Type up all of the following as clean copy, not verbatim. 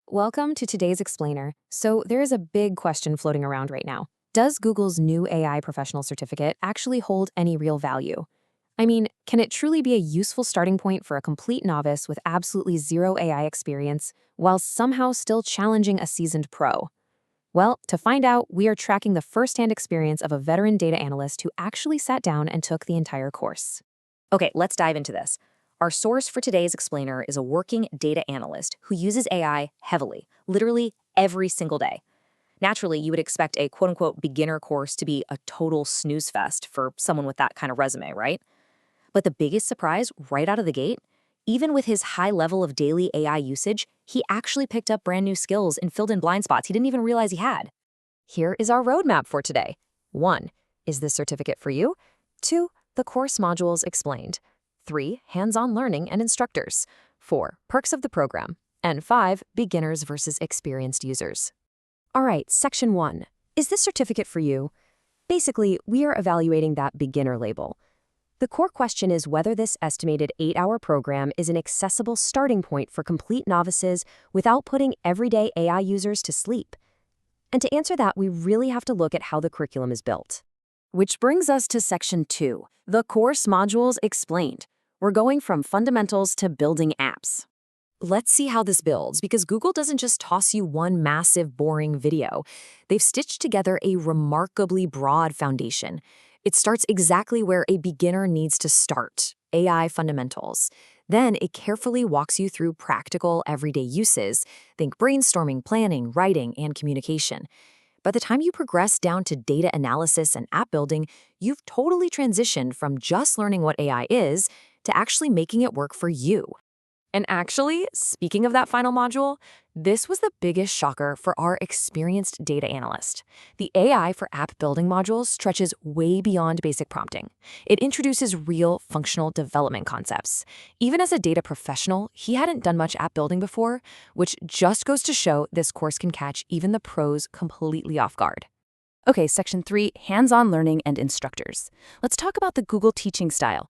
Welcome to today's explainer. So, there is a big question floating around right now. Does Google's new AI professional certificate actually hold any real value? I mean, can it truly be a useful starting point for a complete novice with absolutely zero AI experience while somehow still challenging a seasoned pro? Well, to find out, we are tracking the firsthand experience of a veteran data analyst who actually sat down and took the entire course. Okay, let's dive into this. Our source for today's explainer is a working data analyst who uses AI heavily, literally every single day. Naturally, you would expect a quote-unquote beginner course to be a total snooze fest for someone with that kind of resume, right? But the biggest surprise right out of the gate, even with his high level of daily AI usage, he actually picked up brand new skills and filled in blind spots he didn't even realize he had. Here is our roadmap for today. 1. Is this certificate for you? 2. The course modules explained. 3. Hands-on learning and instructors. 4. Perks of the program. And 5. Beginners versus experienced users. All right, section 1. Is this certificate for you? Basically, we are evaluating that beginner label. The core question is whether this estimated 8-hour program is an accessible starting point for complete novices without putting everyday AI users to sleep. And to answer that, we really have to look at how the curriculum is built. Which brings us to section 2, the course modules explained. We're going from fundamentals to building apps. Let's see how this builds, because Google doesn't just toss you one massive, boring video. They've stitched together a remarkably broad foundation. It starts exactly where a beginner needs to start, AI fundamentals. Then it carefully walks you through practical, everyday uses. Think brainstorming, planning, writing, and communication. By the time you progress down to data analysis and app building, you've totally transitioned from just learning what AI is to actually making it work for you. And actually, speaking of that final module, this was the biggest shocker for our experienced data analyst. The AI for app building modules stretches way beyond basic prompting. It introduces real functional development concepts. Even as a data professional, he hadn't done much app building before, which just goes to show this course can catch even the pros completely off guard. Okay, section 3, hands-on learning and instructors. Let's talk about the Google teaching style.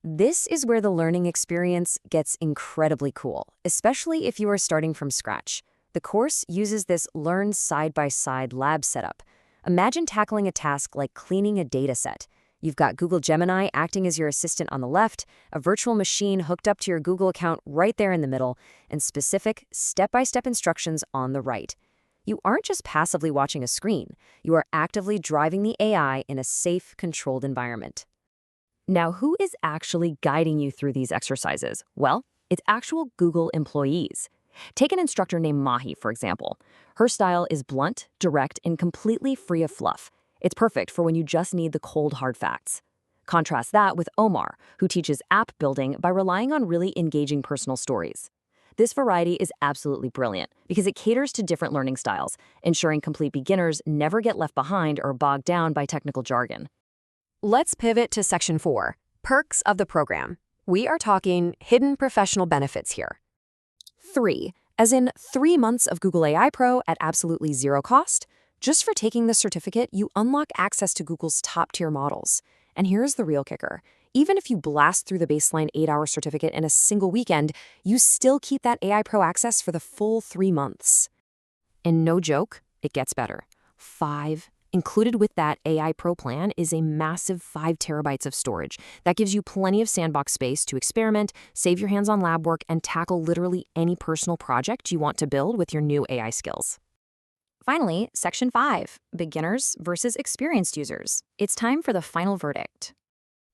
This is where the learning experience gets incredibly cool, especially if you are starting from scratch. The course uses this learn side-by-side lab setup. Imagine tackling a task like cleaning a data set. You've got Google Gemini acting as your assistant on the left, a virtual machine hooked up to your Google account right there in the middle, and specific step-by-step instructions on the right. You aren't just passively watching a screen. You are actively driving the AI in a safe, controlled environment. Now, who is actually guiding you through these exercises? Well, it's actual Google employees. Take an instructor named Mahi, for example. Her style is blunt, direct, and completely free of fluff. It's perfect for when you just need the cold, hard facts. Contrast that with Omar, who teaches app building by relying on really engaging personal stories. This variety is absolutely brilliant because it caters to different learning styles, ensuring complete beginners never get left behind or bogged down by technical jargon. Let's pivot to section 4, perks of the program. We are talking hidden professional benefits here. 3, as in 3 months of Google AI Pro at absolutely zero cost. Just for taking this certificate, you unlock access to Google's top-tier models. And here's the real kicker. Even if you blast through the baseline 8-hour certificate in a single weekend, you still keep that AI Pro access for the full 3 months. And no joke, it gets better. 5. Included with that AI Pro plan is a massive 5 terabytes of storage that gives you plenty of sandbox space to experiment, save your hands on lab work, and tackle literally any personal project you want to build with your new AI skills. Finally, section 5, beginners versus experienced users. It's time for the final verdict.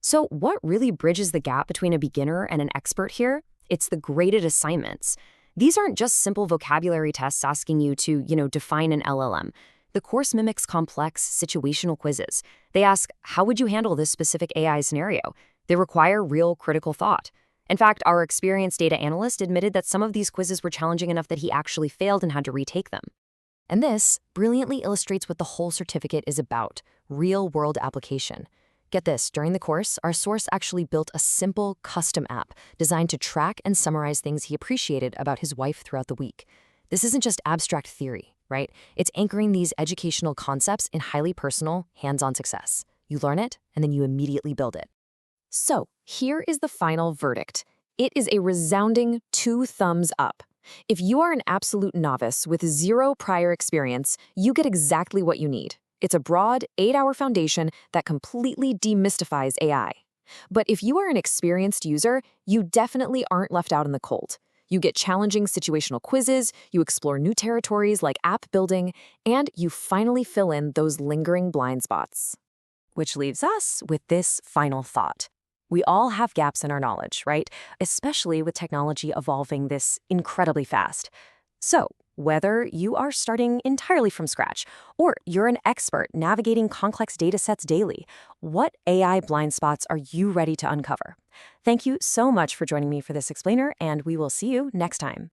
So what really bridges the gap between a beginner and an expert here? It's the graded assignments. These aren't just simple vocabulary tests asking you to, define an LLM. The course mimics complex situational quizzes. They ask, how would you handle this specific AI scenario? They require real critical thought. In fact, our experienced data analyst admitted that some of these quizzes were challenging enough that he actually failed and had to retake them. And this brilliantly illustrates what the whole certificate is about, real-world application. Get this, during the course, our source actually built a simple, custom app designed to track and summarize things he appreciated about his wife throughout the week. This isn't just abstract theory, right? It's anchoring these educational concepts in highly personal, hands-on success. You learn it, and then you immediately build it. So, here is the final verdict. It is a resounding 2 thumbs up. If you are an absolute novice with zero prior experience, you get exactly what you need. It's a broad, 8-hour foundation that completely demystifies AI. But if you are an experienced user, you definitely aren't left out in the cold. You get challenging situational quizzes, you explore new territories like app building, and you finally fill in those lingering blind spots. Which leaves us with this final thought. We all have gaps in our knowledge, right? Especially with technology evolving this incredibly fast. So, whether you are starting entirely from scratch or you're an expert navigating complex data sets daily, what AI blind spots are you ready to uncover? Thank you so much for joining me for this explainer, and we will see you next time.